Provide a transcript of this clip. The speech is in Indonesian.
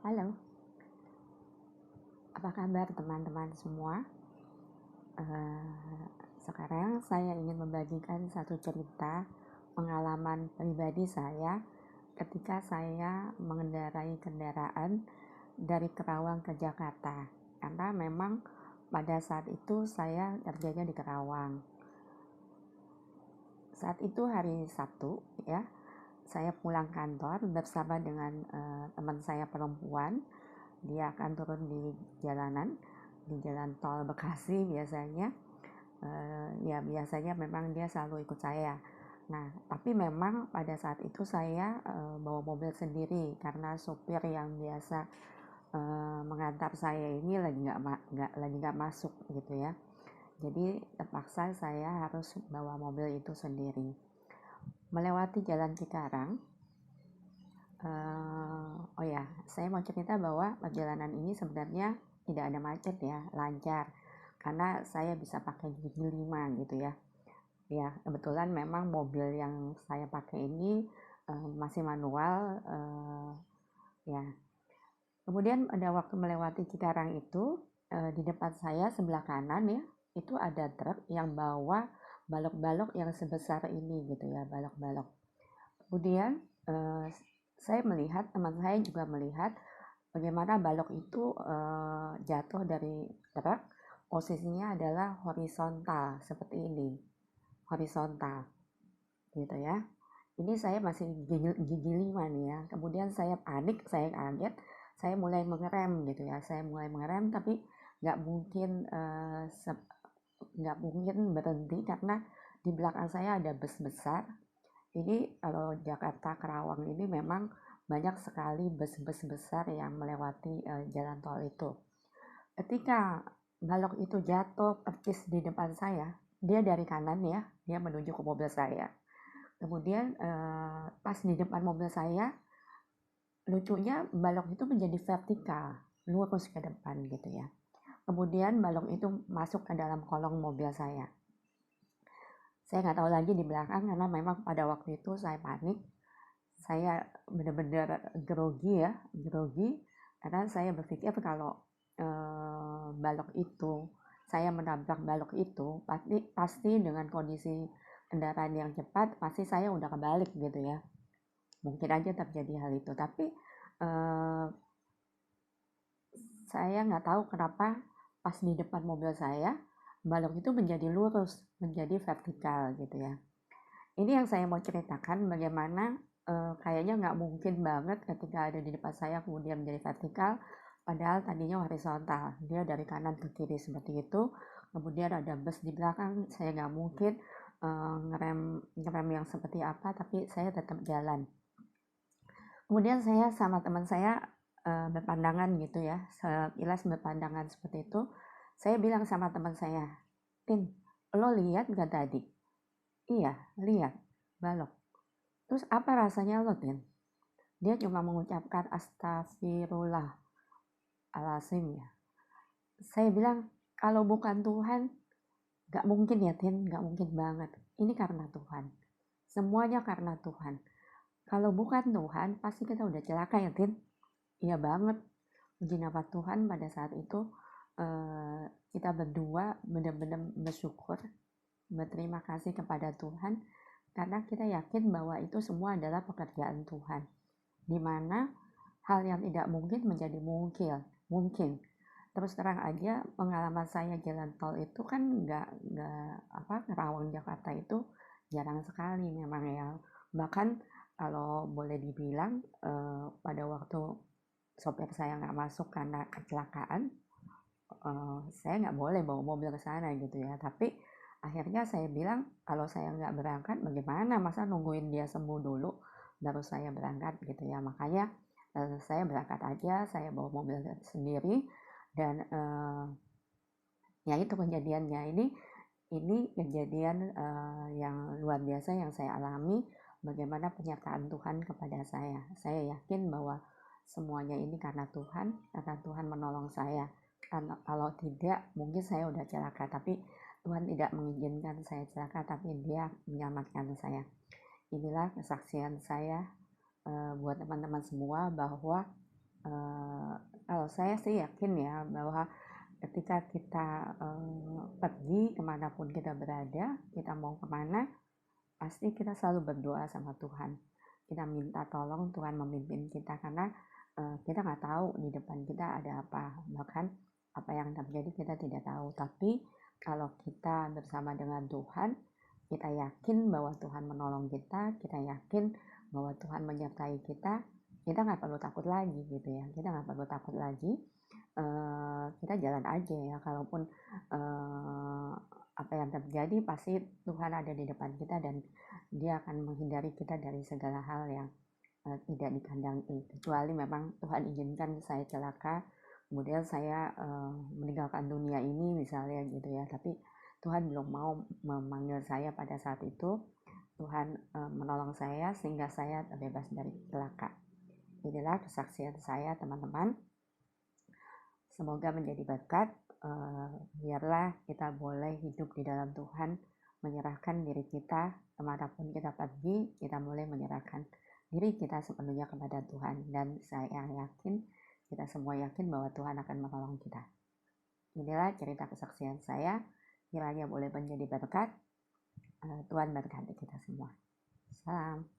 Halo, apa kabar teman-teman semua? Sekarang saya ingin membagikan satu cerita pengalaman pribadi saya ketika saya mengendarai kendaraan dari Kerawang ke Jakarta. Karena memang pada saat itu saya kerjanya di Kerawang. Saat itu hari Sabtu ya, saya pulang kantor bersama dengan teman saya perempuan. Dia akan turun di jalan tol Bekasi biasanya. Ya biasanya memang dia selalu ikut saya. Nah, tapi memang pada saat itu saya bawa mobil sendiri karena sopir yang biasa mengantar saya ini lagi nggak masuk gitu ya. Jadi terpaksa saya harus bawa mobil itu sendiri. Melewati jalan Cikarang. Oh ya, saya mau cerita bahwa perjalanan ini sebenarnya tidak ada macet ya, lancar. Karena saya bisa pakai gigi 5 gitu ya. Ya, kebetulan memang mobil yang saya pakai ini masih manual ya. Kemudian pada waktu melewati Cikarang itu di depan saya sebelah kanan ya, itu ada truk yang bawa balok-balok yang sebesar ini gitu ya, balok-balok. Kemudian saya melihat, teman saya juga melihat bagaimana balok itu jatuh dari truk, posisinya adalah horizontal seperti ini, horizontal gitu ya. Ini saya masih gigi 5 nih ya. Kemudian saya panik, saya kaget, saya mulai mengerem gitu ya. Saya mulai mengerem tapi nggak mungkin nggak mungkin berhenti karena di belakang saya ada bus besar. Ini kalau Jakarta Kerawang ini memang banyak sekali bus-bus besar yang melewati jalan tol itu. Ketika balok itu jatuh persis di depan saya, dia dari kanan ya, dia menuju ke mobil saya. Kemudian pas di depan mobil saya, lucunya balok itu menjadi vertikal, lurus ke depan gitu ya. Kemudian balok itu masuk ke dalam kolong mobil saya. Saya nggak tahu lagi di belakang karena memang pada waktu itu saya panik. Saya benar-benar grogi ya, grogi karena saya berpikir kalau balok itu, saya menabrak balok itu, pasti dengan kondisi kendaraan yang cepat, pasti saya udah kebalik gitu ya. Mungkin aja terjadi hal itu, tapi saya nggak tahu kenapa pas di depan mobil saya, balok itu menjadi lurus, menjadi vertikal gitu ya. Ini yang saya mau ceritakan bagaimana kayaknya nggak mungkin banget ketika ada di depan saya kemudian menjadi vertikal, padahal tadinya horizontal. Dia dari kanan ke kiri seperti itu, kemudian ada bus di belakang, saya nggak mungkin ngerem yang seperti apa, tapi saya tetap jalan. Kemudian saya sama teman saya berpandangan gitu ya, sekilas berpandangan seperti itu. Saya bilang sama teman saya, Tin, lo lihat gak tadi? Iya, lihat, balok. Terus apa rasanya lo, Tin? Dia cuma mengucapkan astagfirullah alazim ya. Saya bilang, kalau bukan Tuhan, gak mungkin ya, Tin, gak mungkin banget. Ini karena Tuhan. Semuanya karena Tuhan. Kalau bukan Tuhan, pasti kita udah celaka ya, Tin. Iya banget. Puji nama Tuhan pada saat itu kita berdua benar-benar bersyukur, berterima kasih kepada Tuhan karena kita yakin bahwa itu semua adalah pekerjaan Tuhan, di mana hal yang tidak mungkin menjadi mungkin. Terus terang aja pengalaman saya jalan tol itu kan nggak Kerawang Jakarta itu jarang sekali memang ya. Bahkan kalau boleh dibilang pada waktu sopir saya nggak masuk karena kecelakaan, saya nggak boleh bawa mobil ke sana gitu ya. Tapi akhirnya saya bilang kalau saya nggak berangkat bagaimana, masa nungguin dia sembuh dulu baru saya berangkat gitu ya. Makanya saya berangkat aja, saya bawa mobil sendiri dan ya itu kejadiannya. Ini kejadian yang luar biasa yang saya alami, bagaimana penyertaan Tuhan kepada saya. Saya yakin bahwa semuanya ini karena Tuhan menolong saya. Karena kalau tidak, mungkin saya udah celaka, tapi Tuhan tidak mengizinkan saya celaka, tapi Dia menyelamatkan saya. Inilah kesaksian saya buat teman-teman semua bahwa Kalau saya sih yakin ya bahwa ketika kita pergi kemanapun kita berada, kita mau kemana, pasti kita selalu berdoa sama Tuhan. Kita minta tolong Tuhan memimpin kita, karena kita nggak tahu di depan kita ada apa, bahkan apa yang terjadi kita tidak tahu. Tapi kalau kita bersama dengan Tuhan, kita yakin bahwa Tuhan menolong kita, kita yakin bahwa Tuhan menyertai kita nggak perlu takut lagi gitu ya. Kita nggak perlu takut lagi. Kita jalan aja ya, kalaupun apa yang terjadi pasti Tuhan ada di depan kita dan Dia akan menghindari kita dari segala hal yang tidak dikehendaki, kecuali memang Tuhan izinkan saya celaka, kemudian saya meninggalkan dunia ini misalnya gitu ya. Tapi Tuhan belum mau memanggil saya pada saat itu. Tuhan menolong saya sehingga saya terbebas dari celaka. Inilah kesaksian saya, teman-teman. Semoga menjadi berkat. Biarlah kita boleh hidup di dalam Tuhan, menyerahkan diri kita kemanapun kita pergi. Kita boleh menyerahkan diri kita sepenuhnya kepada Tuhan, dan saya yakin, kita semua yakin bahwa Tuhan akan menolong kita. Inilah cerita kesaksian saya, kiranya boleh menjadi berkat. Tuhan berkati kita semua. Salam.